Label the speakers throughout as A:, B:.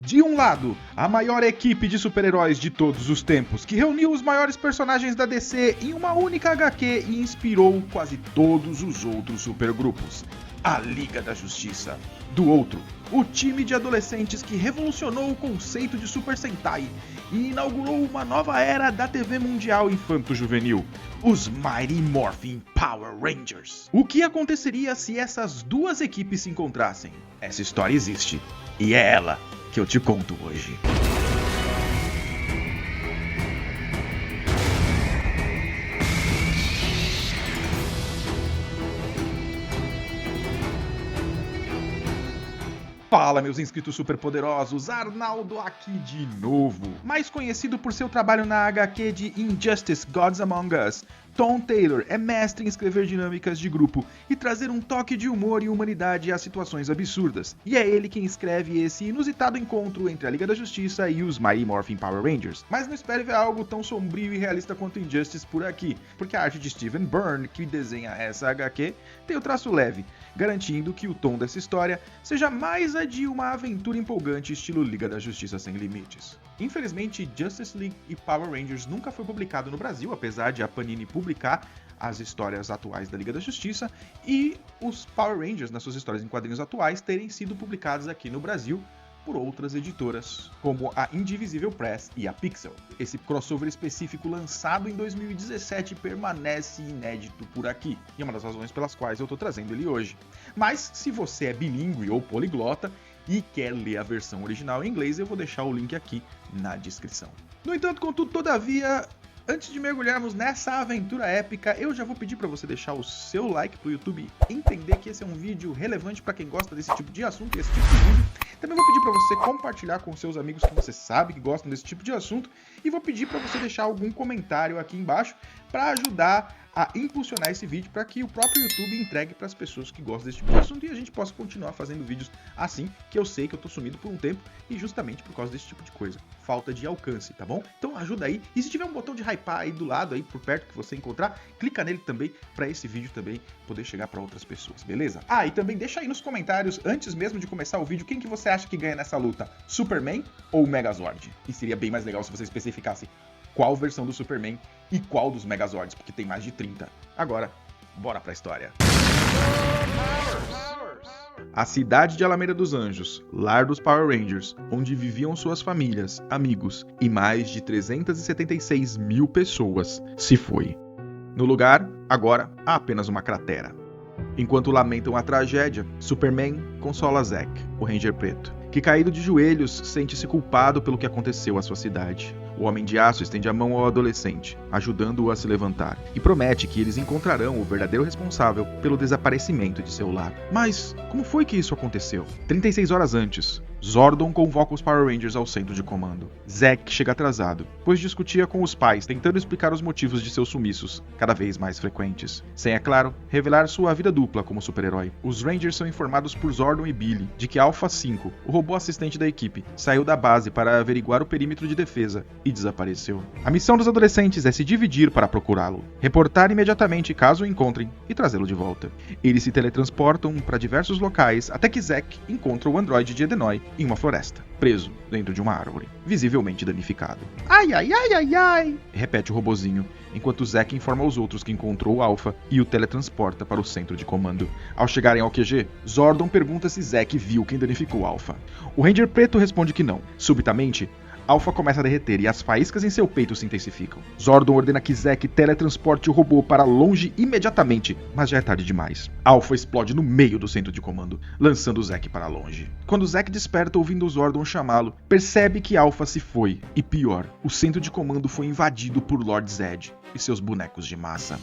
A: De um lado, a maior equipe de super-heróis de todos os tempos, que reuniu os maiores personagens da DC em uma única HQ e inspirou quase todos os outros supergrupos, a Liga da Justiça. Do outro, o time de adolescentes que revolucionou o conceito de Super Sentai e inaugurou uma nova era da TV mundial infanto-juvenil, os Mighty Morphin Power Rangers. O que aconteceria se essas duas equipes se encontrassem? Essa história existe, e é ela que eu te conto hoje. Fala, meus inscritos superpoderosos, Arnaldo aqui de novo. Mais conhecido por seu trabalho na HQ de Injustice Gods Among Us, Tom Taylor é mestre em escrever dinâmicas de grupo e trazer um toque de humor e humanidade às situações absurdas. E é ele quem escreve esse inusitado encontro entre a Liga da Justiça e os Mighty Morphin Power Rangers. Mas não espere ver algo tão sombrio e realista quanto Injustice por aqui, porque a arte de Steven Byrne, que desenha essa HQ, tem o traço leve, garantindo que o tom dessa história seja mais a de uma aventura empolgante estilo Liga da Justiça Sem Limites. Infelizmente, Justice League e Power Rangers nunca foi publicado no Brasil, apesar de a Panini publicar as histórias atuais da Liga da Justiça e os Power Rangers, nas suas histórias em quadrinhos atuais, terem sido publicados aqui no Brasil por outras editoras, como a Indivisível Press e a Pixel. Esse crossover específico lançado em 2017 permanece inédito por aqui, e é uma das razões pelas quais eu estou trazendo ele hoje. Mas se você é bilíngue ou poliglota e quer ler a versão original em inglês, eu vou deixar o link aqui na descrição. No entanto, contudo, todavia, antes de mergulharmos nessa aventura épica, eu já vou pedir para você deixar o seu like pro YouTube entender que esse é um vídeo relevante para quem gosta desse tipo de assunto e esse tipo de vídeo. Também vou pedir para você compartilhar com seus amigos que você sabe que gostam desse tipo de assunto e vou pedir para você deixar algum comentário aqui embaixo para ajudar a impulsionar esse vídeo para que o próprio YouTube entregue para as pessoas que gostam desse tipo de assunto e a gente possa continuar fazendo vídeos assim, que eu sei que eu tô sumido por um tempo e justamente por causa desse tipo de coisa, falta de alcance, tá bom? Então ajuda aí, e se tiver um botão de hypar aí do lado, aí por perto que você encontrar, clica nele também para esse vídeo também poder chegar para outras pessoas, beleza? Ah, e também deixa aí nos comentários, antes mesmo de começar o vídeo, quem que você acha que ganha nessa luta, Superman ou Megazord? E seria bem mais legal se você especificasse qual versão do Superman e qual dos Megazords, porque tem mais de 30. Agora, bora pra história. A cidade de Alameda dos Anjos, lar dos Power Rangers, onde viviam suas famílias, amigos e mais de 376 mil pessoas, se foi. No lugar, agora, há apenas uma cratera. Enquanto lamentam a tragédia, Superman consola Zack, o Ranger Preto, que caído de joelhos sente-se culpado pelo que aconteceu à sua cidade. O Homem de Aço estende a mão ao adolescente, ajudando-o a se levantar, e promete que eles encontrarão o verdadeiro responsável pelo desaparecimento de seu lar. Mas como foi que isso aconteceu? 36 horas antes, Zordon convoca os Power Rangers ao centro de comando. Zack chega atrasado, pois discutia com os pais, tentando explicar os motivos de seus sumiços, cada vez mais frequentes. Sem, é claro, revelar sua vida dupla como super-herói. Os Rangers são informados por Zordon e Billy de que Alpha 5, o robô assistente da equipe, saiu da base para averiguar o perímetro de defesa e desapareceu. A missão dos adolescentes é se dividir para procurá-lo, reportar imediatamente caso o encontrem e trazê-lo de volta. Eles se teletransportam para diversos locais até que Zack encontra o androide de Edenoi em uma floresta, preso dentro de uma árvore, visivelmente danificado. Ai, ai, ai, ai, ai, repete o robozinho, enquanto Zack informa aos outros que encontrou o Alpha e o teletransporta para o centro de comando. Ao chegarem ao QG, Zordon pergunta se Zack viu quem danificou o Alpha. O Ranger Preto responde que não. Subitamente, Alpha começa a derreter e as faíscas em seu peito se intensificam. Zordon ordena que Zack teletransporte o robô para longe imediatamente, mas já é tarde demais. Alpha explode no meio do centro de comando, lançando Zack para longe. Quando Zack desperta ouvindo Zordon chamá-lo, percebe que Alpha se foi, e pior, o centro de comando foi invadido por Lord Zed e seus bonecos de massa.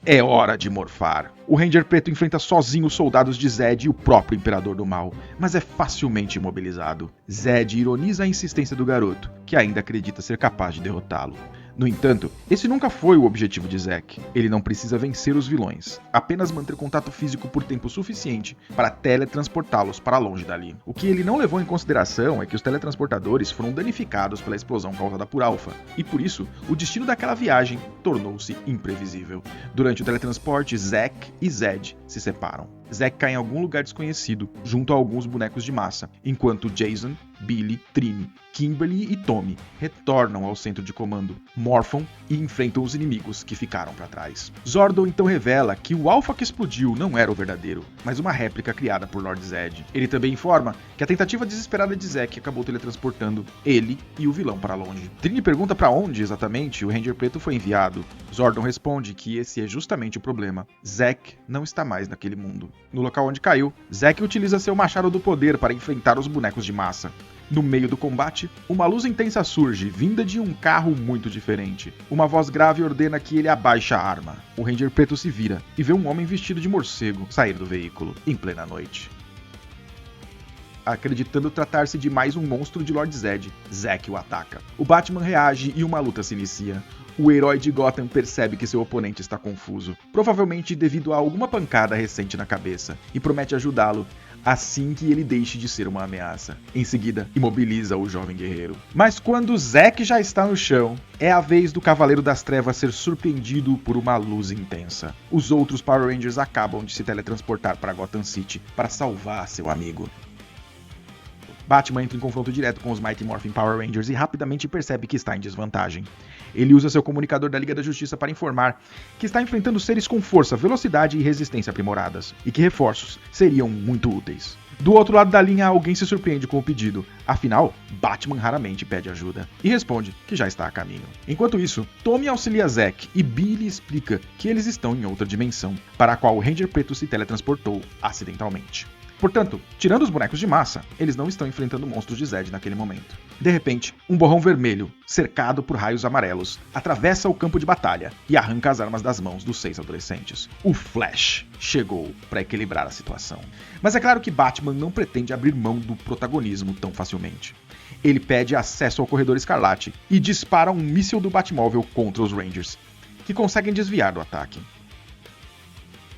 A: É hora de morfar. O Ranger Preto enfrenta sozinho os soldados de Zed e o próprio Imperador do Mal, mas é facilmente imobilizado. Zed ironiza a insistência do garoto, que ainda acredita ser capaz de derrotá-lo. No entanto, esse nunca foi o objetivo de Zack. Ele não precisa vencer os vilões, apenas manter contato físico por tempo suficiente para teletransportá-los para longe dali. O que ele não levou em consideração é que os teletransportadores foram danificados pela explosão causada por Alpha, e por isso, o destino daquela viagem tornou-se imprevisível. Durante o teletransporte, Zack e Zed se separam. Zack cai em algum lugar desconhecido, junto a alguns bonecos de massa, enquanto Jason, Billy, Trini, Kimberly e Tommy retornam ao centro de comando, morfam e enfrentam os inimigos que ficaram para trás. Zordon então revela que o Alpha que explodiu não era o verdadeiro, mas uma réplica criada por Lord Zed. Ele também informa que a tentativa desesperada de Zack acabou teletransportando ele e o vilão para longe. Trini pergunta para onde exatamente o Ranger Preto foi enviado. Zordon responde que esse é justamente o problema. Zack não está mais naquele mundo. No local onde caiu, Zack utiliza seu machado do poder para enfrentar os bonecos de massa. No meio do combate, uma luz intensa surge, vinda de um carro muito diferente. Uma voz grave ordena que ele abaixe a arma. O Ranger Preto se vira e vê um homem vestido de morcego sair do veículo, em plena noite. Acreditando tratar-se de mais um monstro de Lord Zed, Zack o ataca. O Batman reage e uma luta se inicia. O herói de Gotham percebe que seu oponente está confuso, provavelmente devido a alguma pancada recente na cabeça, e promete ajudá-lo assim que ele deixe de ser uma ameaça. Em seguida, imobiliza o jovem guerreiro. Mas quando Zack já está no chão, é a vez do Cavaleiro das Trevas ser surpreendido por uma luz intensa. Os outros Power Rangers acabam de se teletransportar para Gotham City para salvar seu amigo. Batman entra em confronto direto com os Mighty Morphin Power Rangers e rapidamente percebe que está em desvantagem. Ele usa seu comunicador da Liga da Justiça para informar que está enfrentando seres com força, velocidade e resistência aprimoradas, e que reforços seriam muito úteis. Do outro lado da linha, alguém se surpreende com o pedido, afinal, Batman raramente pede ajuda, e responde que já está a caminho. Enquanto isso, Tommy auxilia Zack e Billy explica que eles estão em outra dimensão, para a qual o Ranger Preto se teletransportou acidentalmente. Portanto, tirando os bonecos de massa, eles não estão enfrentando monstros de Zed naquele momento. De repente, um borrão vermelho, cercado por raios amarelos, atravessa o campo de batalha e arranca as armas das mãos dos 6 adolescentes. O Flash chegou para equilibrar a situação. Mas é claro que Batman não pretende abrir mão do protagonismo tão facilmente. Ele pede acesso ao Corredor Escarlate e dispara um míssil do Batmóvel contra os Rangers, que conseguem desviar do ataque.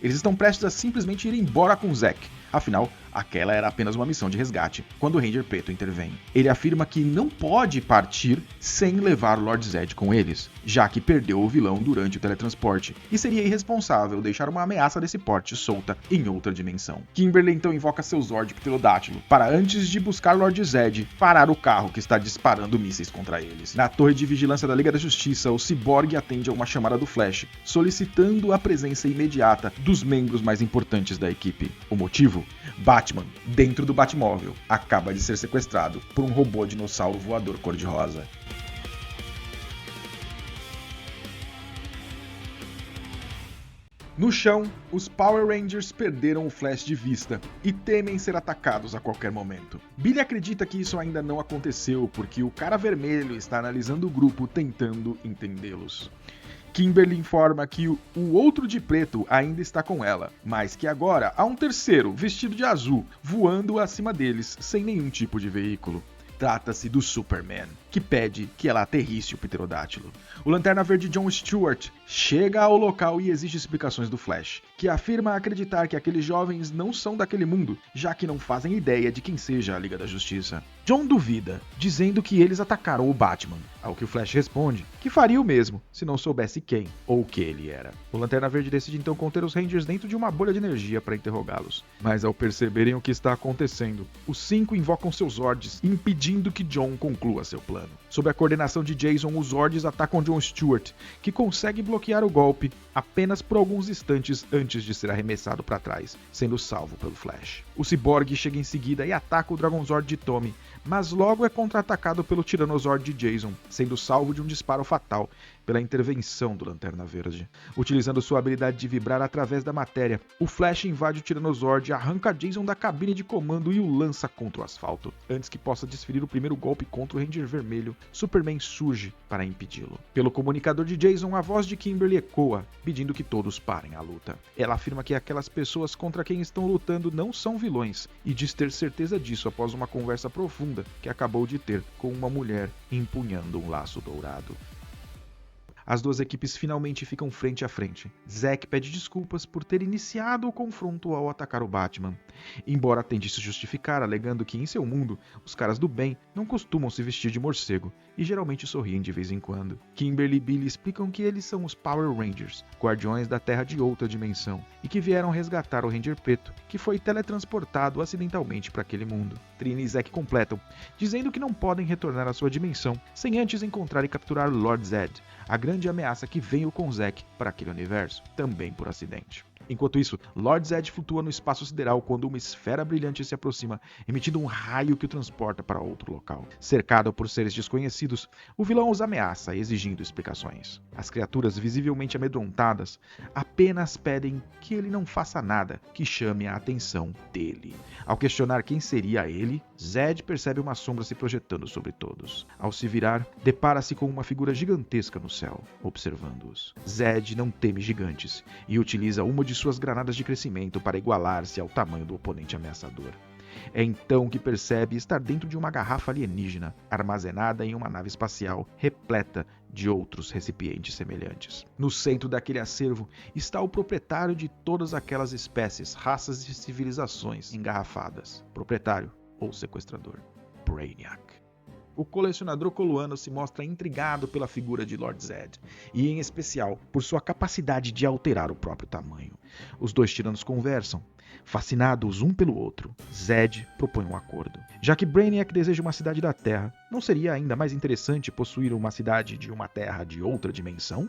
A: Eles estão prestes a simplesmente ir embora com Zack. Afinal, aquela era apenas uma missão de resgate, quando o Ranger Preto intervém. Ele afirma que não pode partir sem levar o Lord Zed com eles, já que perdeu o vilão durante o teletransporte, e seria irresponsável deixar uma ameaça desse porte solta em outra dimensão. Kimberly então invoca seu Zord Pterodátilo, para antes de buscar Lord Zed, parar o carro que está disparando mísseis contra eles. Na torre de vigilância da Liga da Justiça, o Cyborg atende a uma chamada do Flash, solicitando a presença imediata dos membros mais importantes da equipe. O motivo? Batman, dentro do Batmóvel, acaba de ser sequestrado por um robô dinossauro voador cor-de-rosa. No chão, os Power Rangers perderam o Flash de vista e temem ser atacados a qualquer momento. Billy acredita que isso ainda não aconteceu porque o cara vermelho está analisando o grupo tentando entendê-los. Kimberly informa que o outro de preto ainda está com ela, mas que agora há um terceiro, vestido de azul, voando acima deles sem nenhum tipo de veículo. Trata-se do Superman, que pede que ela aterrisse o pterodátilo. O Lanterna Verde John Stewart chega ao local e exige explicações do Flash, que afirma acreditar que aqueles jovens não são daquele mundo, já que não fazem ideia de quem seja a Liga da Justiça. John duvida, dizendo que eles atacaram o Batman, ao que o Flash responde que faria o mesmo se não soubesse quem ou o que ele era. O Lanterna Verde decide então conter os Rangers dentro de uma bolha de energia para interrogá-los, mas ao perceberem o que está acontecendo, os 5 invocam seus Zords, impedindo que John conclua seu plano. Sob a coordenação de Jason, os Zords atacam John Stewart, que consegue bloquear o golpe apenas por alguns instantes antes de ser arremessado para trás, sendo salvo pelo Flash. O Cyborg chega em seguida e ataca o Dragonzord de Tommy, mas logo é contra-atacado pelo Tiranossauro de Jason, sendo salvo de um disparo fatal pela intervenção do Lanterna Verde. Utilizando sua habilidade de vibrar através da matéria, o Flash invade o Tiranossauro, arranca Jason da cabine de comando e o lança contra o asfalto. Antes que possa desferir o primeiro golpe contra o Ranger Vermelho, Superman surge para impedi-lo. Pelo comunicador de Jason, a voz de Kimberly ecoa, pedindo que todos parem a luta. Ela afirma que aquelas pessoas contra quem estão lutando não são vilões, e diz ter certeza disso após uma conversa profunda que acabou de ter com uma mulher empunhando um laço dourado. As duas equipes finalmente ficam frente a frente. Zack pede desculpas por ter iniciado o confronto ao atacar o Batman, embora tente se justificar alegando que em seu mundo, os caras do bem não costumam se vestir de morcego e geralmente sorriem de vez em quando. Kimberly e Billy explicam que eles são os Power Rangers, guardiões da Terra de outra dimensão, e que vieram resgatar o Ranger Preto, que foi teletransportado acidentalmente para aquele mundo. Trini e Zack completam, dizendo que não podem retornar à sua dimensão sem antes encontrar e capturar Lord Zed, a grande ameaça que veio com Zack para aquele universo, também por acidente. Enquanto isso, Lord Zed flutua no espaço sideral quando uma esfera brilhante se aproxima, emitindo um raio que o transporta para outro local. Cercado por seres desconhecidos, o vilão os ameaça, exigindo explicações. As criaturas, visivelmente amedrontadas, apenas pedem que ele não faça nada que chame a atenção dele. Ao questionar quem seria ele, Zed percebe uma sombra se projetando sobre todos. Ao se virar, depara-se com uma figura gigantesca no céu, observando-os. Zed não teme gigantes e utiliza uma de suas granadas de crescimento para igualar-se ao tamanho do oponente ameaçador. É então que percebe estar dentro de uma garrafa alienígena, armazenada em uma nave espacial repleta de outros recipientes semelhantes. No centro daquele acervo está o proprietário de todas aquelas espécies, raças e civilizações engarrafadas. Proprietário ou sequestrador. Brainiac. O colecionador coluano se mostra intrigado pela figura de Lord Zed, e em especial por sua capacidade de alterar o próprio tamanho. Os dois tiranos conversam. Fascinados um pelo outro, Zed propõe um acordo. Já que Brainiac deseja uma cidade da Terra, não seria ainda mais interessante possuir uma cidade de uma Terra de outra dimensão?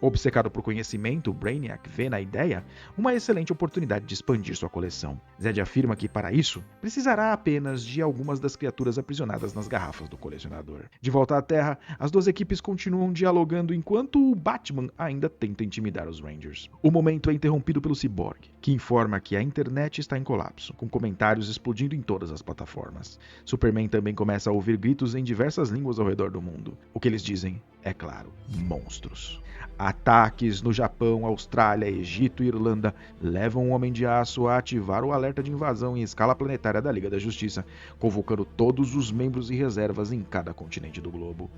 A: Obcecado por conhecimento, Brainiac vê na ideia uma excelente oportunidade de expandir sua coleção. Zed afirma que, para isso, precisará apenas de algumas das criaturas aprisionadas nas garrafas do colecionador. De volta à Terra, as duas equipes continuam dialogando enquanto o Batman ainda tenta intimidar os Rangers. O momento é interrompido pelo Cyborg, que informa que a internet está em colapso, com comentários explodindo em todas as plataformas. Superman também começa a ouvir gritos em diversas línguas ao redor do mundo. O que eles dizem é, claro, monstros. Ataques no Japão, Austrália, Egito e Irlanda levam o Homem de Aço a ativar o alerta de invasão em escala planetária da Liga da Justiça, convocando todos os membros e reservas em cada continente do globo.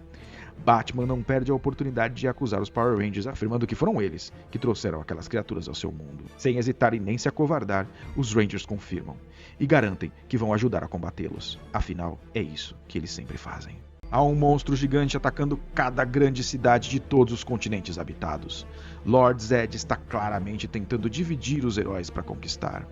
A: Batman não perde a oportunidade de acusar os Power Rangers, afirmando que foram eles que trouxeram aquelas criaturas ao seu mundo. Sem hesitar e nem se acovardar, os Rangers confirmam e garantem que vão ajudar a combatê-los. Afinal, é isso que eles sempre fazem. Há um monstro gigante atacando cada grande cidade de todos os continentes habitados. Lord Zed está claramente tentando dividir os heróis para conquistar.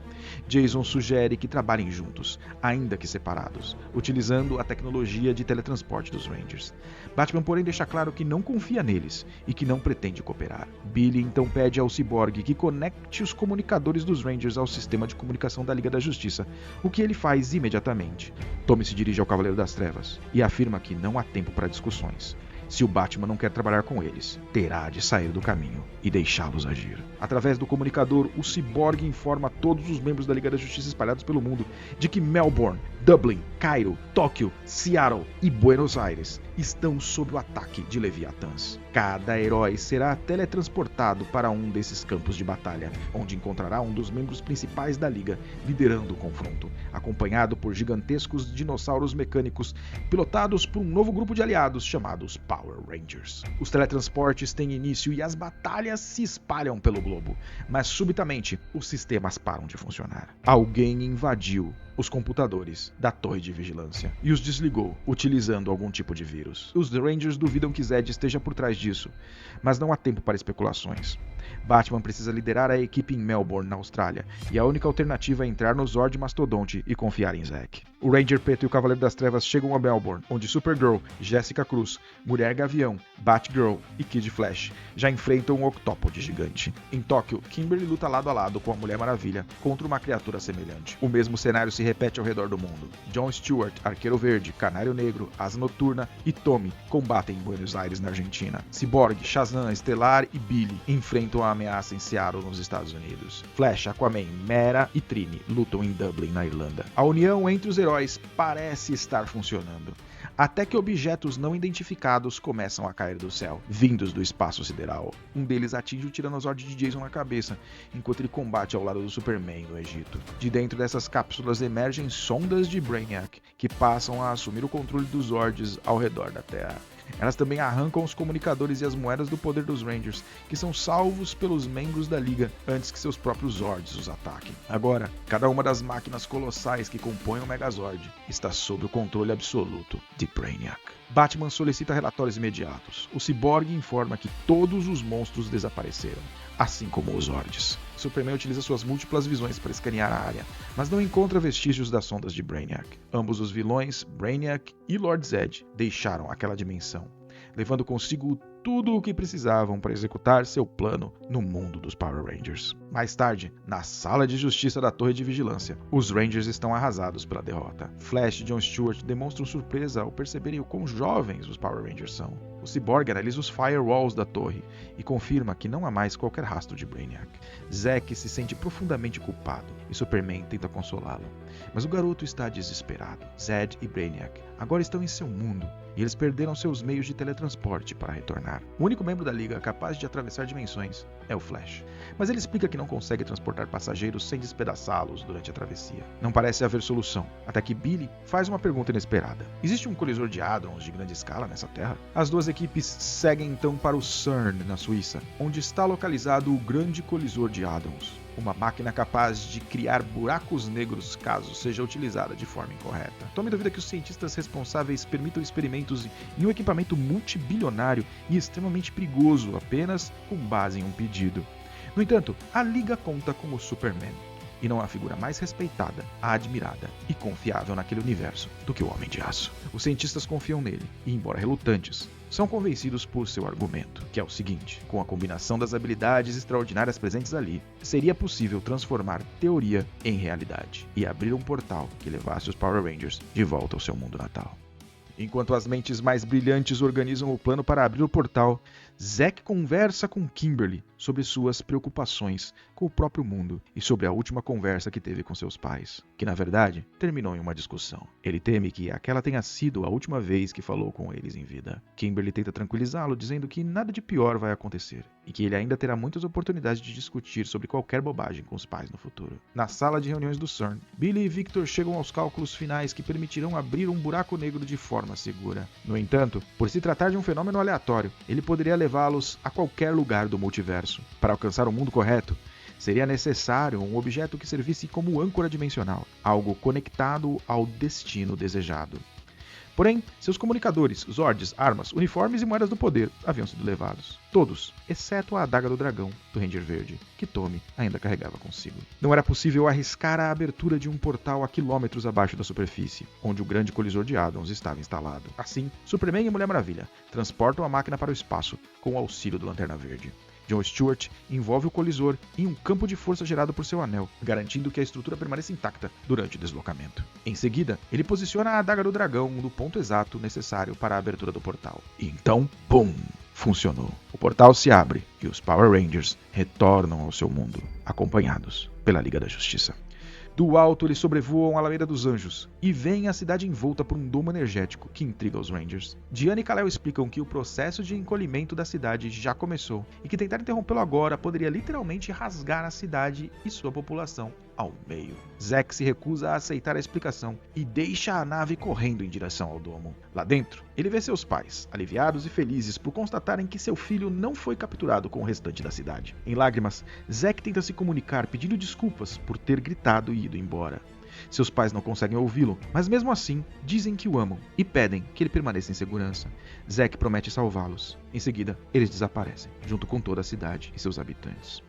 A: Jason sugere que trabalhem juntos, ainda que separados, utilizando a tecnologia de teletransporte dos Rangers. Batman, porém, deixa claro que não confia neles e que não pretende cooperar. Billy então pede ao Cyborg que conecte os comunicadores dos Rangers ao sistema de comunicação da Liga da Justiça, o que ele faz imediatamente. Tommy se dirige ao Cavaleiro das Trevas e afirma que não há tempo para discussões. Se o Batman não quer trabalhar com eles, terá de sair do caminho e deixá-los agir. Através do comunicador, o Cyborg informa todos os membros da Liga da Justiça espalhados pelo mundo de que Melbourne, Dublin, Cairo, Tóquio, Seattle e Buenos Aires estão sob o ataque de Leviatãs. Cada herói será teletransportado para um desses campos de batalha, onde encontrará um dos membros principais da Liga liderando o confronto, acompanhado por gigantescos dinossauros mecânicos pilotados por um novo grupo de aliados chamados Power Rangers. Os teletransportes têm início e as batalhas se espalham pelo globo, mas subitamente os sistemas param de funcionar. Alguém invadiu os computadores da torre de vigilância e os desligou, utilizando algum tipo de vírus. Os Rangers duvidam que Zed esteja por trás disso, mas não há tempo para especulações. Batman precisa liderar a equipe em Melbourne, na Austrália, e a única alternativa é entrar no Zord Mastodonte e confiar em Zack. O Ranger Preto e o Cavaleiro das Trevas chegam a Melbourne, onde Supergirl, Jessica Cruz, Mulher Gavião, Batgirl e Kid Flash já enfrentam um octópode gigante. Em Tóquio, Kimberly luta lado a lado com a Mulher Maravilha contra uma criatura semelhante. O mesmo cenário se repete ao redor do mundo. John Stewart, Arqueiro Verde, Canário Negro, Asa Noturna e Tommy combatem em Buenos Aires, na Argentina. Cyborg, Shazam, Estelar e Billy enfrentam a ameaça em Seattle, nos Estados Unidos. Flash, Aquaman, Mera e Trini lutam em Dublin, na Irlanda. A união entre os heróis parece estar funcionando, até que objetos não identificados começam a cair do céu, vindos do espaço sideral. Um deles atinge o Tiranossauro de Jason na cabeça, enquanto ele combate ao lado do Superman no Egito. De dentro dessas cápsulas emergem sondas de Brainiac, que passam a assumir o controle dos Zords ao redor da Terra. Elas também arrancam os comunicadores e as moedas do poder dos Rangers, que são salvos pelos membros da Liga antes que seus próprios Zords os ataquem. Agora, cada uma das máquinas colossais que compõem o Megazord está sob o controle absoluto de Brainiac. Batman solicita relatórios imediatos. O Cyborg informa que todos os monstros desapareceram, assim como os Zords. Superman utiliza suas múltiplas visões para escanear a área, mas não encontra vestígios das sondas de Brainiac. Ambos os vilões, Brainiac e Lord Zed, deixaram aquela dimensão, levando consigo tudo o que precisavam para executar seu plano no mundo dos Power Rangers. Mais tarde, na sala de justiça da Torre de Vigilância, os Rangers estão arrasados pela derrota. Flash e John Stewart demonstram surpresa ao perceberem o quão jovens os Power Rangers são. O Cyborg analisa os firewalls da torre e confirma que não há mais qualquer rastro de Brainiac. Zack se sente profundamente culpado e Superman tenta consolá-lo. Mas o garoto está desesperado. Zed e Brainiac agora estão em seu mundo e eles perderam seus meios de teletransporte para retornar. O único membro da Liga capaz de atravessar dimensões é o Flash, mas ele explica que não consegue transportar passageiros sem despedaçá-los durante a travessia. Não parece haver solução, até que Billy faz uma pergunta inesperada. Existe um colisor de hadrons de grande escala nessa Terra? As duas equipes seguem então para o CERN, na Suíça, onde está localizado o grande colisor de hadrons. Uma máquina capaz de criar buracos negros caso seja utilizada de forma incorreta. Tome dúvida que os cientistas responsáveis permitam experimentos em um equipamento multibilionário e extremamente perigoso apenas com base em um pedido. No entanto, a Liga conta com o Superman, e não há figura mais respeitada, admirada e confiável naquele universo do que o Homem de Aço. Os cientistas confiam nele e, embora relutantes, são convencidos por seu argumento, que é o seguinte: com a combinação das habilidades extraordinárias presentes ali, seria possível transformar teoria em realidade e abrir um portal que levasse os Power Rangers de volta ao seu mundo natal. Enquanto as mentes mais brilhantes organizam o plano para abrir o portal, Zack conversa com Kimberly sobre suas preocupações com o próprio mundo e sobre a última conversa que teve com seus pais, que na verdade terminou em uma discussão. Ele teme que aquela tenha sido a última vez que falou com eles em vida. Kimberly tenta tranquilizá-lo, dizendo que nada de pior vai acontecer e que ele ainda terá muitas oportunidades de discutir sobre qualquer bobagem com os pais no futuro. Na sala de reuniões do CERN, Billy e Victor chegam aos cálculos finais que permitirão abrir um buraco negro de forma segura. No entanto, por se tratar de um fenômeno aleatório, ele poderia levá-los a qualquer lugar do multiverso. Para alcançar o mundo correto, seria necessário um objeto que servisse como âncora dimensional, algo conectado ao destino desejado. Porém, seus comunicadores, Zords, armas, uniformes e moedas do poder haviam sido levados. Todos, exceto a adaga do dragão, do Ranger Verde, que Tommy ainda carregava consigo. Não era possível arriscar a abertura de um portal a quilômetros abaixo da superfície, onde o grande colisor de hadrons estava instalado. Assim, Superman e Mulher Maravilha transportam a máquina para o espaço com o auxílio do Lanterna Verde. John Stewart envolve o colisor em um campo de força gerado por seu anel, garantindo que a estrutura permaneça intacta durante o deslocamento. Em seguida, ele posiciona a adaga do dragão no ponto exato necessário para a abertura do portal. E então, BUM! Funcionou. O portal se abre e os Power Rangers retornam ao seu mundo, acompanhados pela Liga da Justiça. Do alto, eles sobrevoam a Alameda dos Anjos e veem a cidade envolta por um domo energético que intriga os Rangers. Diana e Kal-El explicam que o processo de encolhimento da cidade já começou e que tentar interrompê-lo agora poderia literalmente rasgar a cidade e sua população ao meio. Zack se recusa a aceitar a explicação e deixa a nave correndo em direção ao domo. Lá dentro, ele vê seus pais, aliviados e felizes por constatarem que seu filho não foi capturado com o restante da cidade. Em lágrimas, Zack tenta se comunicar pedindo desculpas por ter gritado e ido embora. Seus pais não conseguem ouvi-lo, mas mesmo assim, dizem que o amam e pedem que ele permaneça em segurança. Zack promete salvá-los. Em seguida, eles desaparecem, junto com toda a cidade e seus habitantes.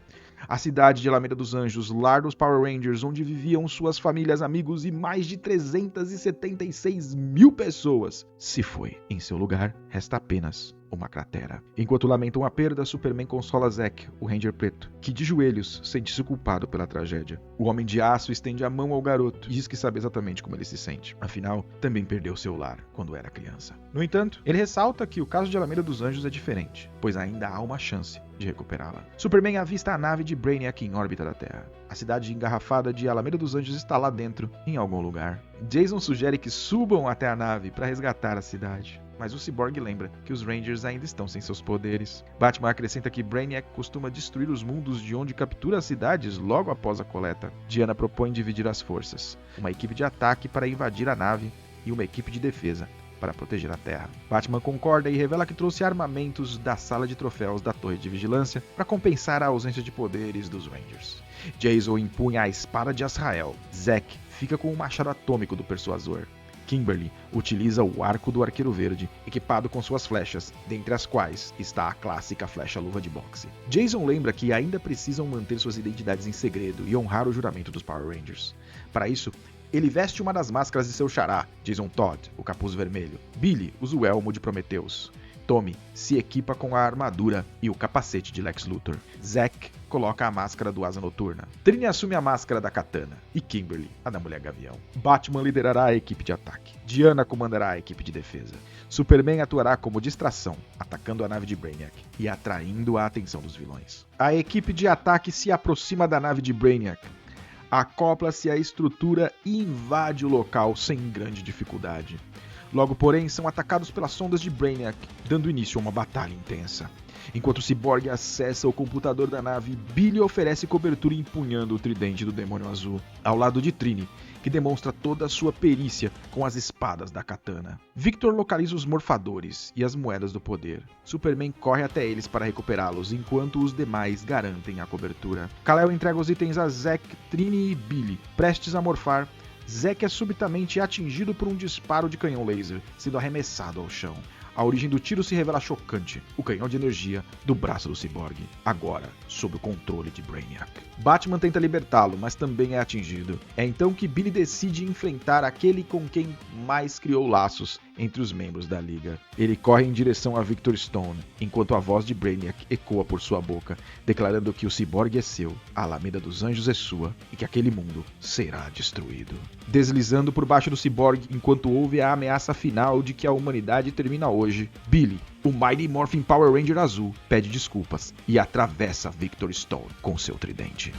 A: A cidade de Alameda dos Anjos, lar dos Power Rangers, onde viviam suas famílias, amigos e mais de 376 mil pessoas, se foi. Em seu lugar, resta apenas uma cratera. Enquanto lamentam a perda, Superman consola Zack, o Ranger Preto, que de joelhos sente-se culpado pela tragédia. O Homem de Aço estende a mão ao garoto e diz que sabe exatamente como ele se sente. Afinal, também perdeu seu lar quando era criança. No entanto, ele ressalta que o caso de Alameda dos Anjos é diferente, pois ainda há uma chance de recuperá-la. Superman avista a nave de Brainiac em órbita da Terra. A cidade engarrafada de Alameda dos Anjos está lá dentro, em algum lugar. Jason sugere que subam até a nave para resgatar a cidade, mas o Cyborg lembra que os Rangers ainda estão sem seus poderes. Batman acrescenta que Brainiac costuma destruir os mundos de onde captura as cidades logo após a coleta. Diana propõe dividir as forças, uma equipe de ataque para invadir a nave e uma equipe de defesa para proteger a Terra. Batman concorda e revela que trouxe armamentos da sala de troféus da Torre de Vigilância para compensar a ausência de poderes dos Rangers. Jason empunha a espada de Azrael. Zack fica com o machado atômico do Persuasor. Kimberly utiliza o arco do Arqueiro Verde, equipado com suas flechas, dentre as quais está a clássica flecha-luva de boxe. Jason lembra que ainda precisam manter suas identidades em segredo e honrar o juramento dos Power Rangers. Para isso, ele veste uma das máscaras de seu xará, Jason Todd, o capuz vermelho. Billy usa o elmo de Prometheus. Tommy se equipa com a armadura e o capacete de Lex Luthor. Zack coloca a máscara do Asa Noturna. Trini assume a máscara da Katana e Kimberly a da Mulher Gavião. Batman liderará a equipe de ataque. Diana comandará a equipe de defesa. Superman atuará como distração, atacando a nave de Brainiac e atraindo a atenção dos vilões. A equipe de ataque se aproxima da nave de Brainiac, acopla-se à estrutura e invade o local sem grande dificuldade. Logo, porém, são atacados pelas sondas de Brainiac, dando início a uma batalha intensa. Enquanto o Cyborg acessa o computador da nave, Billy oferece cobertura empunhando o tridente do Demônio Azul, ao lado de Trini, que demonstra toda a sua perícia com as espadas da Katana. Victor localiza os morfadores e as moedas do poder. Superman corre até eles para recuperá-los, enquanto os demais garantem a cobertura. Kal-El entrega os itens a Zack, Trini e Billy. Prestes a morfar, Zack é subitamente atingido por um disparo de canhão laser, sendo arremessado ao chão. A origem do tiro se revela chocante, o canhão de energia do braço do Cyborg, agora sob o controle de Brainiac. Batman tenta libertá-lo, mas também é atingido. É então que Billy decide enfrentar aquele com quem mais criou laços entre os membros da Liga. Ele corre em direção a Victor Stone, enquanto a voz de Brainiac ecoa por sua boca, declarando que o Cyborg é seu, a Alameda dos Anjos é sua e que aquele mundo será destruído. Deslizando por baixo do Cyborg enquanto houve a ameaça final de que a humanidade termina hoje, Billy, o Mighty Morphin Power Ranger azul, pede desculpas e atravessa Victor Stone com seu tridente.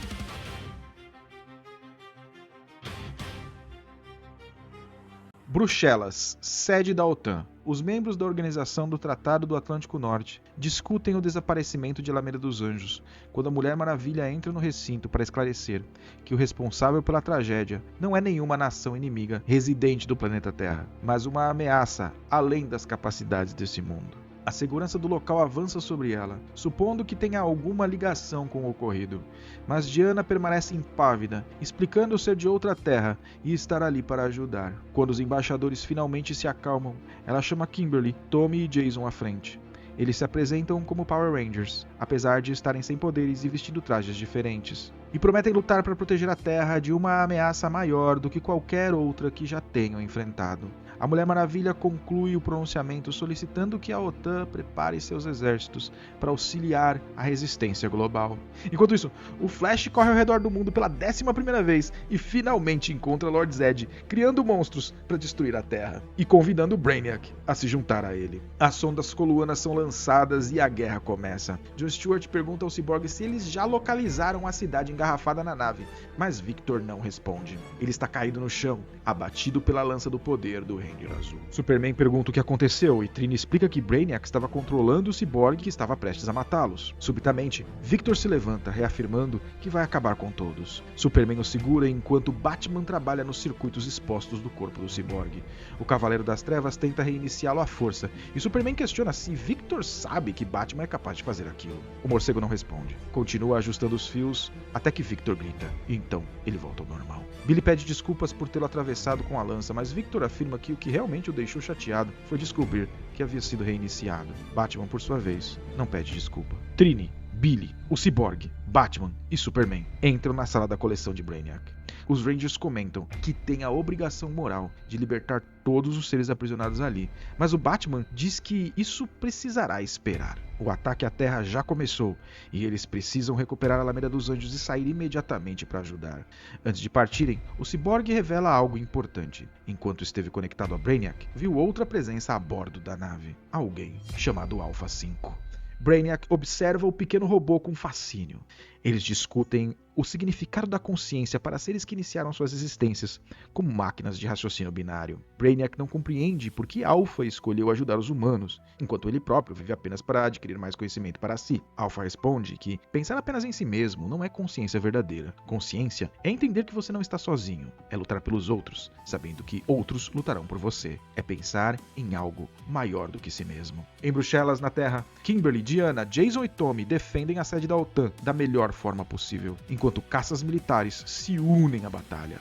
A: Bruxelas, sede da OTAN. Os membros da Organização do Tratado do Atlântico Norte discutem o desaparecimento de Alameda dos Anjos, quando a Mulher Maravilha entra no recinto para esclarecer que o responsável pela tragédia não é nenhuma nação inimiga residente do planeta Terra, mas uma ameaça além das capacidades desse mundo. A segurança do local avança sobre ela, supondo que tenha alguma ligação com o ocorrido, mas Diana permanece impávida, explicando ser de outra terra e estar ali para ajudar. Quando os embaixadores finalmente se acalmam, ela chama Kimberly, Tommy e Jason à frente. Eles se apresentam como Power Rangers, apesar de estarem sem poderes e vestindo trajes diferentes, e prometem lutar para proteger a Terra de uma ameaça maior do que qualquer outra que já tenham enfrentado. A Mulher Maravilha conclui o pronunciamento solicitando que a OTAN prepare seus exércitos para auxiliar a resistência global. Enquanto isso, o Flash corre ao redor do mundo pela 11ª vez e finalmente encontra Lord Zed, criando monstros para destruir a Terra e convidando Brainiac a se juntar a ele. As sondas coluanas são lançadas e a guerra começa. John Stewart pergunta ao Cyborg se eles já localizaram a cidade engarrafada na nave, mas Victor não responde. Ele está caído no chão, abatido pela lança do poder do Ranger Azul. Superman pergunta o que aconteceu e Trini explica que Brainiac estava controlando o Cyborg que estava prestes a matá-los. Subitamente, Victor se levanta, reafirmando que vai acabar com todos. Superman o segura enquanto Batman trabalha nos circuitos expostos do corpo do Cyborg. O Cavaleiro das Trevas tenta reiniciá-lo à força e Superman questiona se Victor sabe que Batman é capaz de fazer aquilo. O morcego não responde. Continua ajustando os fios até que Victor grita e então ele volta ao normal. Billy pede desculpas por tê-lo atravessado com a lança, mas Victor afirma que o que realmente o deixou chateado foi descobrir que havia sido reiniciado. Batman, por sua vez, não pede desculpa. Trini, Billy, o Cyborg, Batman e Superman entram na sala da coleção de Brainiac. Os Rangers comentam que têm a obrigação moral de libertar todos os seres aprisionados ali, mas o Batman diz que isso precisará esperar. O ataque à Terra já começou e eles precisam recuperar a Alameda dos Anjos e sair imediatamente para ajudar. Antes de partirem, o Cyborg revela algo importante. Enquanto esteve conectado a Brainiac, viu outra presença a bordo da nave. Alguém chamado Alpha 5. Brainiac observa o pequeno robô com fascínio. Eles discutem o significado da consciência para seres que iniciaram suas existências como máquinas de raciocínio binário. Brainiac não compreende por que Alpha escolheu ajudar os humanos, enquanto ele próprio vive apenas para adquirir mais conhecimento para si. Alpha responde que pensar apenas em si mesmo não é consciência verdadeira. Consciência é entender que você não está sozinho, é lutar pelos outros, sabendo que outros lutarão por você. É pensar em algo maior do que si mesmo. Em Bruxelas, na Terra, Kimberly, Diana, Jason e Tommy defendem a sede da OTAN da melhor forma possível, enquanto caças militares se unem à batalha.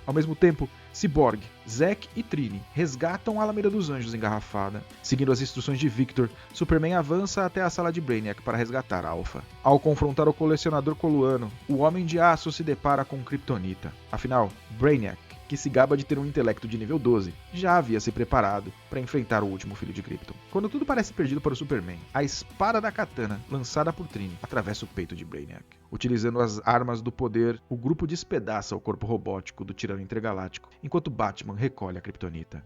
A: Ao mesmo tempo, Cyborg, Zack e Trini resgatam a Alameda dos Anjos engarrafada. Seguindo as instruções de Victor, Superman avança até a sala de Brainiac para resgatar Alpha. Ao confrontar o colecionador coluano, o Homem de Aço se depara com Kryptonita. Afinal, Brainiac, que se gaba de ter um intelecto de nível 12, já havia se preparado para enfrentar o último filho de Krypton. Quando tudo parece perdido para o Superman, a espada da katana, lançada por Trini, atravessa o peito de Brainiac. Utilizando as armas do poder, o grupo despedaça o corpo robótico do tirano intergaláctico, enquanto Batman recolhe a Kryptonita.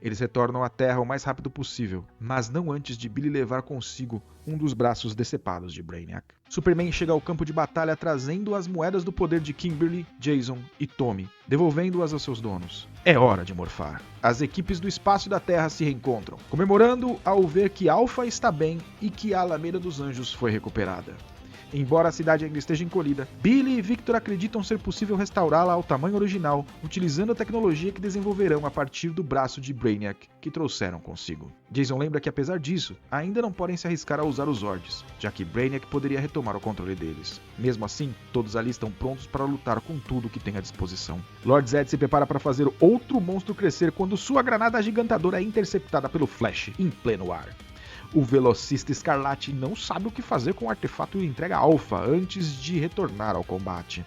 A: Eles retornam à Terra o mais rápido possível, mas não antes de Billy levar consigo um dos braços decepados de Brainiac. Superman chega ao campo de batalha trazendo as moedas do poder de Kimberly, Jason e Tommy, devolvendo-as aos seus donos. É hora de morfar. As equipes do espaço e da Terra se reencontram, comemorando ao ver que Alpha está bem e que a Alameda dos Anjos foi recuperada. Embora a cidade ainda esteja encolhida, Billy e Victor acreditam ser possível restaurá-la ao tamanho original, utilizando a tecnologia que desenvolverão a partir do braço de Brainiac que trouxeram consigo. Jason lembra que, apesar disso, ainda não podem se arriscar a usar os Zords, já que Brainiac poderia retomar o controle deles. Mesmo assim, todos ali estão prontos para lutar com tudo que tem à disposição. Lord Zed se prepara para fazer outro monstro crescer quando sua granada agigantadora é interceptada pelo Flash em pleno ar. O velocista Escarlate não sabe o que fazer com o artefato e entrega Alpha antes de retornar ao combate.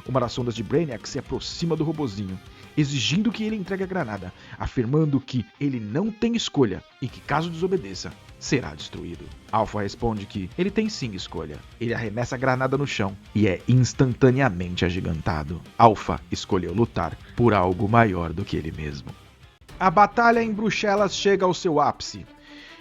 A: Uma das sondas de Brainiac se aproxima do robozinho, exigindo que ele entregue a granada, afirmando que ele não tem escolha e que, caso desobedeça, será destruído. Alpha responde que ele tem sim escolha. Ele arremessa a granada no chão e é instantaneamente agigantado. Alpha escolheu lutar por algo maior do que ele mesmo. A batalha em Bruxelas chega ao seu ápice.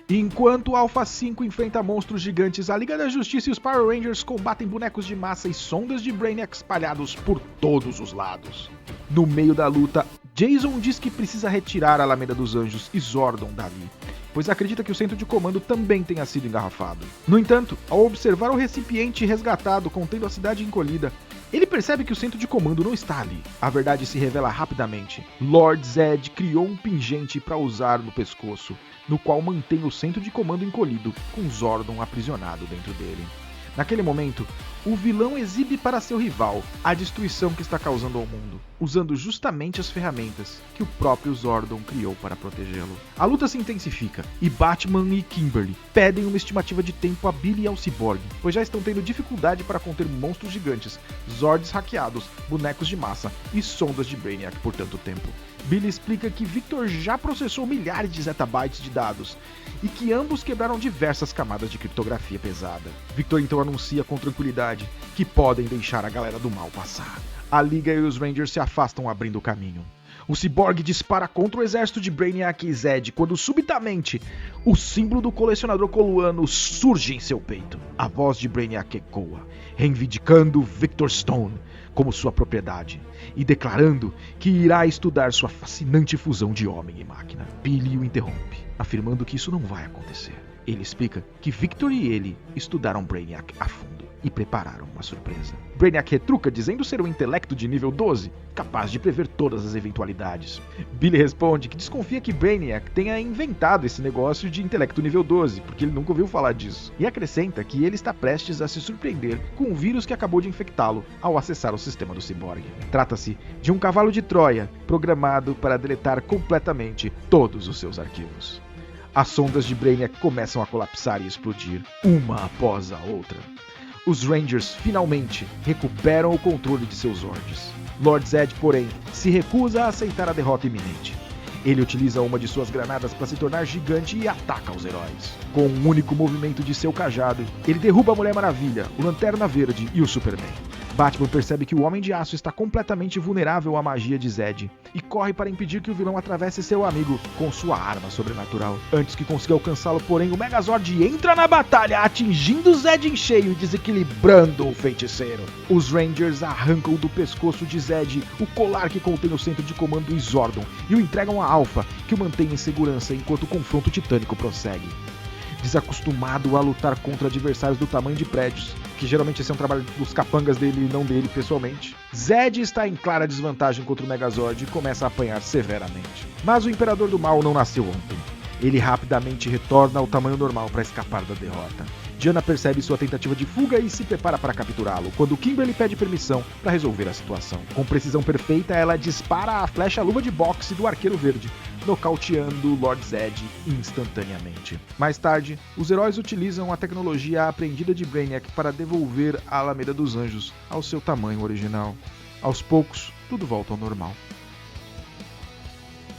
A: Enquanto Alpha 5 enfrenta monstros gigantes, a Liga da Justiça e os Power Rangers combatem bonecos de massa e sondas de Brainiac espalhados por todos os lados. No meio da luta, Jason diz que precisa retirar a Alameda dos Anjos e Zordon dali, pois acredita que o centro de comando também tenha sido engarrafado. No entanto, ao observar o recipiente resgatado contendo a cidade encolhida, ele percebe que o centro de comando não está ali. A verdade se revela rapidamente. Lord Zed criou um pingente para usar no pescoço, no qual mantém o centro de comando encolhido, com Zordon aprisionado dentro dele. Naquele momento, o vilão exibe para seu rival a destruição que está causando ao mundo, usando justamente as ferramentas que o próprio Zordon criou para protegê-lo. A luta se intensifica e Batman e Kimberly pedem uma estimativa de tempo a Billy e ao Cyborg, pois já estão tendo dificuldade para conter monstros gigantes, Zords hackeados, bonecos de massa e sondas de Brainiac por tanto tempo. Billy explica que Victor já processou milhares de zettabytes de dados e que ambos quebraram diversas camadas de criptografia pesada. Victor então anuncia com tranquilidade que podem deixar a galera do mal passar. A Liga e os Rangers se afastam abrindo o caminho. O Cyborg dispara contra o exército de Brainiac e Zed quando subitamente o símbolo do colecionador coluano surge em seu peito. A voz de Brainiac ecoa, reivindicando Victor Stone como sua propriedade e declarando que irá estudar sua fascinante fusão de homem e máquina. Billy o interrompe, afirmando que isso não vai acontecer. Ele explica que Victor e ele estudaram Brainiac a fundo e prepararam uma surpresa. Brainiac retruca dizendo ser um intelecto de nível 12, capaz de prever todas as eventualidades. Billy responde que desconfia que Brainiac tenha inventado esse negócio de intelecto nível 12, porque ele nunca ouviu falar disso, e acrescenta que ele está prestes a se surpreender com o vírus que acabou de infectá-lo ao acessar o sistema do Cyborg. Trata-se de um cavalo de Troia programado para deletar completamente todos os seus arquivos. As sondas de Brainiac começam a colapsar e explodir, uma após a outra. Os Rangers finalmente recuperam o controle de seus Zords. Lord Zed, porém, se recusa a aceitar a derrota iminente. Ele utiliza uma de suas granadas para se tornar gigante e ataca os heróis. Com um único movimento de seu cajado, ele derruba a Mulher Maravilha, o Lanterna Verde e o Superman. Batman percebe que o Homem de Aço está completamente vulnerável à magia de Zed e corre para impedir que o vilão atravesse seu amigo com sua arma sobrenatural. Antes que consiga alcançá-lo, porém, o Megazord entra na batalha, atingindo Zed em cheio e desequilibrando o feiticeiro. Os Rangers arrancam do pescoço de Zed o colar que contém o centro de comando Zordon e o entregam a Alpha, que o mantém em segurança enquanto o confronto titânico prossegue. Desacostumado a lutar contra adversários do tamanho de prédios, que geralmente esse é um trabalho dos capangas dele e não dele pessoalmente, Zed está em clara desvantagem contra o Megazord e começa a apanhar severamente. Mas o Imperador do Mal não nasceu ontem. Ele rapidamente retorna ao tamanho normal para escapar da derrota. Diana percebe sua tentativa de fuga e se prepara para capturá-lo, quando Kimberly pede permissão para resolver a situação. Com precisão perfeita, ela dispara a flecha-luva de boxe do Arqueiro Verde, nocauteando Lord Zed instantaneamente. Mais tarde, os heróis utilizam a tecnologia aprendida de Brainiac para devolver a Alameda dos Anjos ao seu tamanho original. Aos poucos, tudo volta ao normal.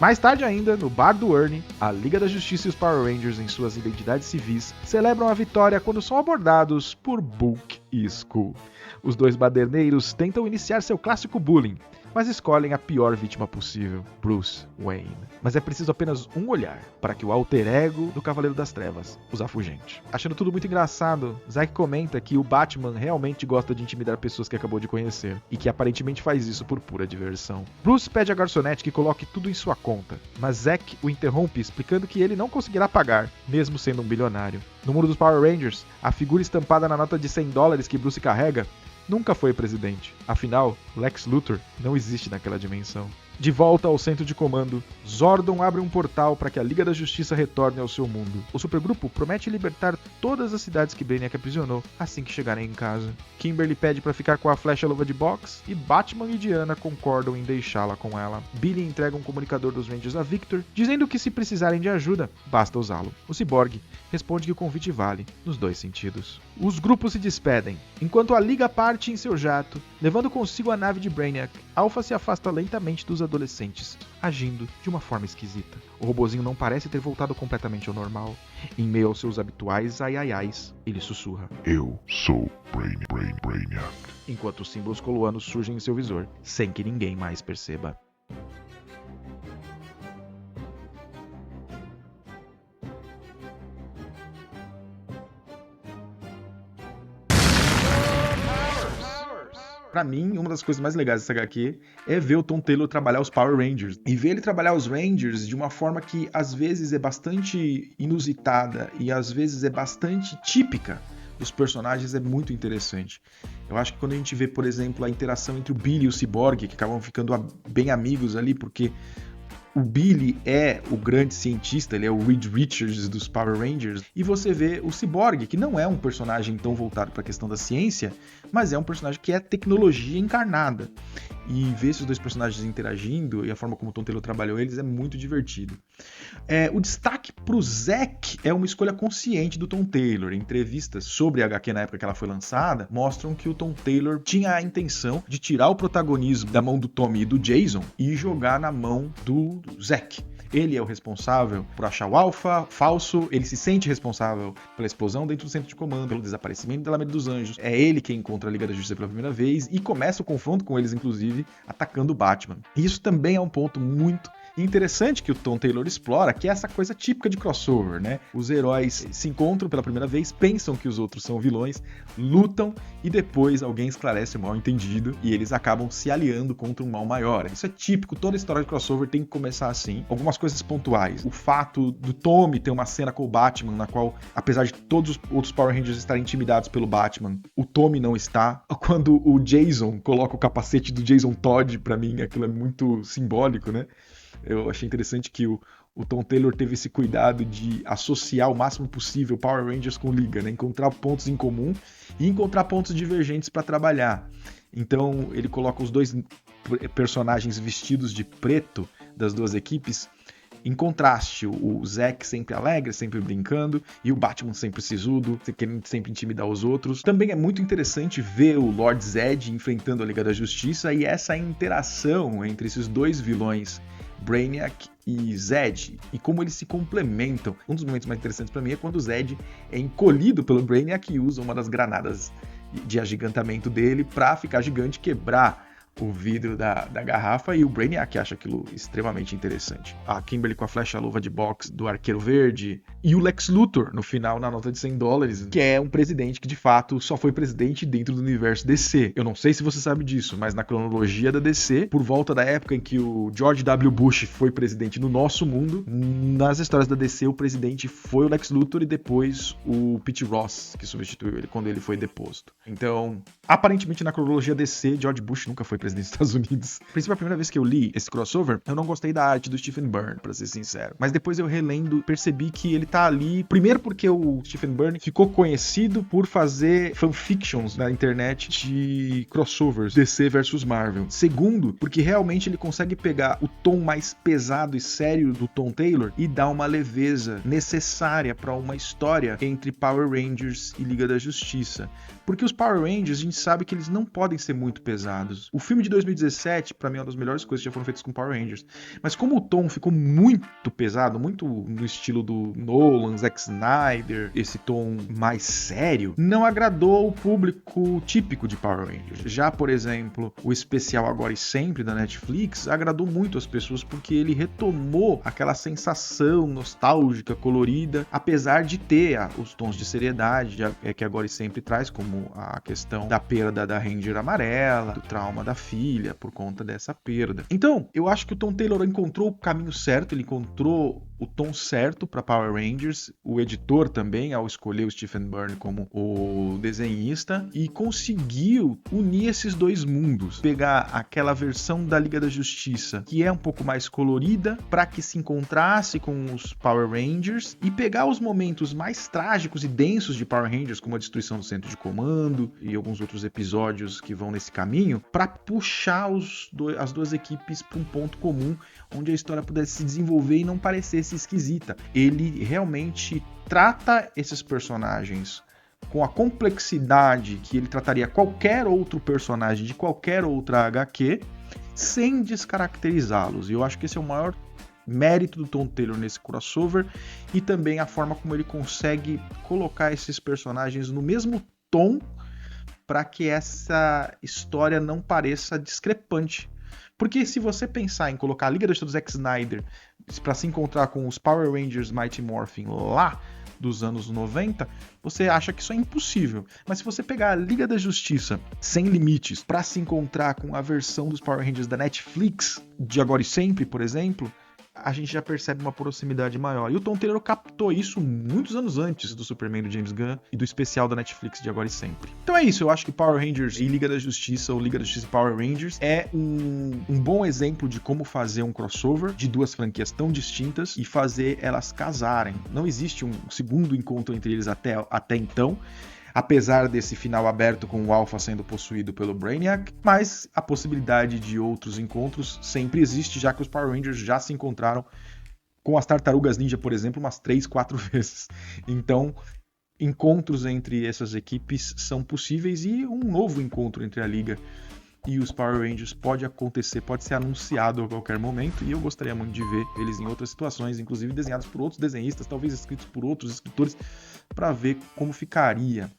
A: Mais tarde ainda, no bar do Ernie, a Liga da Justiça e os Power Rangers, em suas identidades civis, celebram a vitória quando são abordados por Bulk e Skull. Os dois baderneiros tentam iniciar seu clássico bullying, mas escolhem a pior vítima possível, Bruce Wayne. Mas é preciso apenas um olhar para que o alter ego do Cavaleiro das Trevas os afugente. Achando tudo muito engraçado, Zack comenta que o Batman realmente gosta de intimidar pessoas que acabou de conhecer, e que aparentemente faz isso por pura diversão. Bruce pede à garçonete que coloque tudo em sua conta, mas Zack o interrompe explicando que ele não conseguirá pagar, mesmo sendo um bilionário. No mundo dos Power Rangers, a figura estampada na nota de $100 que Bruce carrega nunca foi presidente. Afinal, Lex Luthor não existe naquela dimensão. De volta ao centro de comando, Zordon abre um portal para que a Liga da Justiça retorne ao seu mundo. O supergrupo promete libertar todas as cidades que Brainiac aprisionou assim que chegarem em casa. Kimberly pede para ficar com a flecha-luva de boxe e Batman e Diana concordam em deixá-la com ela. Billy entrega um comunicador dos Rangers a Victor, dizendo que se precisarem de ajuda, basta usá-lo. O Cyborg responde que o convite vale nos dois sentidos. Os grupos se despedem, enquanto a Liga parte em seu jato, levando consigo a nave de Brainiac. Alpha se afasta lentamente dos adolescentes, agindo de uma forma esquisita. O robozinho não parece ter voltado completamente ao normal. Em meio aos seus habituais ai-ai-ais, ele sussurra:
B: "Eu sou Brainiac."
A: Enquanto os símbolos coloanos surgem em seu visor, sem que ninguém mais perceba. Pra mim, uma das coisas mais legais dessa HQ é ver o Tom Taylor trabalhar os Power Rangers. E ver ele trabalhar os Rangers de uma forma que às vezes é bastante inusitada e às vezes é bastante típica dos personagens é muito interessante. Eu acho que quando a gente vê, por exemplo, a interação entre o Billy e o Cyborg, que acabam ficando bem amigos ali, porque o Billy é o grande cientista, ele é o Reed Richards dos Power Rangers, e você vê o Cyborg, que não é um personagem tão voltado para a questão da ciência, mas é um personagem que é tecnologia encarnada. E ver esses dois personagens interagindo e a forma como o Tom Taylor trabalhou eles é muito divertido. O destaque pro Zack é uma escolha consciente do Tom Taylor. Entrevistas sobre a HQ na época que ela foi lançada mostram que o Tom Taylor tinha a intenção de tirar o protagonismo da mão do Tommy e do Jason e jogar na mão do Zack. Ele é o responsável por achar o Alpha falso, ele se sente responsável pela explosão dentro do centro de comando, pelo desaparecimento da Alameda dos Anjos. É ele quem encontra a Liga da Justiça pela primeira vez e começa o confronto com eles, inclusive, atacando o Batman. E isso também é um ponto muito interessante que o Tom Taylor explora, que é essa coisa típica de crossover, né? Os heróis se encontram pela primeira vez, pensam que os outros são vilões, lutam e depois alguém esclarece o mal entendido e eles acabam se aliando contra um mal maior. Isso é típico, toda história de crossover tem que começar assim. Algumas coisas pontuais. O fato do Tommy ter uma cena com o Batman, na qual, apesar de todos os outros Power Rangers estarem intimidados pelo Batman, o Tommy não está. Quando o Jason coloca o capacete do Jason Todd, pra mim aquilo é muito simbólico, né? Eu achei interessante que o Tom Taylor teve esse cuidado de associar o máximo possível Power Rangers com Liga, né? Encontrar pontos em comum e encontrar pontos divergentes para trabalhar. Então ele coloca os dois personagens vestidos de preto das duas equipes em contraste, o Zack sempre alegre, sempre brincando, e o Batman sempre sisudo, querendo sempre intimidar os outros. Também é muito interessante ver o Lord Zed enfrentando a Liga da Justiça e essa interação entre esses dois vilões, Brainiac e Zed, e como eles se complementam. Um dos momentos mais interessantes para mim é quando o Zed é encolhido pelo Brainiac e usa uma das granadas de agigantamento dele pra ficar gigante e quebrar o vidro da garrafa, e o Brainiac acha aquilo extremamente interessante. A Kimberly com a flecha-luva de boxe do Arqueiro Verde, e o Lex Luthor, no final, na nota de $100, que é um presidente que, de fato, só foi presidente dentro do universo DC. Eu não sei se você sabe disso, mas na cronologia da DC, por volta da época em que o George W. Bush foi presidente no nosso mundo, nas histórias da DC, o presidente foi o Lex Luthor e depois o Pete Ross, que substituiu ele quando ele foi deposto. Então, aparentemente, na cronologia DC, George Bush nunca foi presidente dos Estados Unidos. A princípio, a primeira vez que eu li esse crossover, eu não gostei da arte do Stephen Byrne, pra ser sincero. Mas depois eu relendo, percebi que ele tá ali, primeiro porque o Stephen Byrne ficou conhecido por fazer fanfictions na internet de crossovers DC versus Marvel. Segundo, porque realmente ele consegue pegar o tom mais pesado e sério do Tom Taylor e dar uma leveza necessária pra uma história entre Power Rangers e Liga da Justiça. Porque os Power Rangers, a gente sabe que eles não podem ser muito pesados. O filme de 2017, pra mim, é uma das melhores coisas que já foram feitas com Power Rangers. Mas como o tom ficou muito pesado, muito no estilo do Nolan, Zack Snyder, esse tom mais sério, não agradou o público típico de Power Rangers. Já, por exemplo, o especial Agora e Sempre da Netflix agradou muito as pessoas porque ele retomou aquela sensação nostálgica, colorida, apesar de ter os tons de seriedade que Agora e Sempre traz, como a questão da perda da Ranger amarela, do trauma da filha por conta dessa perda. Então, eu acho que o Tom Taylor encontrou o caminho certo, ele encontrou o tom certo para Power Rangers, o editor também, ao escolher o Stephen Byrne como o desenhista, e conseguiu unir esses dois mundos, pegar aquela versão da Liga da Justiça que é um pouco mais colorida para que se encontrasse com os Power Rangers, e pegar os momentos mais trágicos e densos de Power Rangers, como a destruição do centro de comando e alguns outros episódios que vão nesse caminho, para puxar as duas equipes para um ponto comum, onde a história pudesse se desenvolver e não parecesse esquisita. Ele realmente trata esses personagens com a complexidade que ele trataria qualquer outro personagem de qualquer outra HQ, sem descaracterizá-los. E eu acho que esse é o maior mérito do Tom Taylor nesse crossover, e também a forma como ele consegue colocar esses personagens no mesmo tom para que essa história não pareça discrepante. Porque se você pensar em colocar a Liga da Justiça do Zack Snyder para se encontrar com os Power Rangers Mighty Morphin lá dos anos 90, você acha que isso é impossível. Mas se você pegar a Liga da Justiça Sem Limites para se encontrar com a versão dos Power Rangers da Netflix de Agora e Sempre, por exemplo, a gente já percebe uma proximidade maior. E o Tom Taylor captou isso muitos anos antes do Superman do James Gunn e do especial da Netflix de Agora e Sempre. Então é isso, eu acho que Power Rangers e Liga da Justiça, ou Liga da Justiça e Power Rangers, é um bom exemplo de como fazer um crossover de duas franquias tão distintas e fazer elas casarem. Não existe um segundo encontro entre eles até então, apesar desse final aberto com o Alpha sendo possuído pelo Brainiac, mas a possibilidade de outros encontros sempre existe, já que os Power Rangers já se encontraram com as Tartarugas Ninja, por exemplo, umas 3, 4 vezes. Então, encontros entre essas equipes são possíveis, e um novo encontro entre a Liga e os Power Rangers pode acontecer, pode ser anunciado a qualquer momento, e eu gostaria muito de ver eles em outras situações, inclusive desenhados por outros desenhistas, talvez escritos por outros escritores, para ver como ficaria.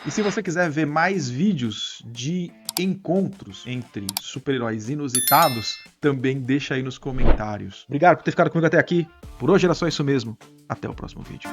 A: E se você quiser ver mais vídeos de encontros entre super-heróis inusitados, também deixa aí nos comentários. Obrigado por ter ficado comigo até aqui. Por hoje era só isso mesmo. Até o próximo vídeo.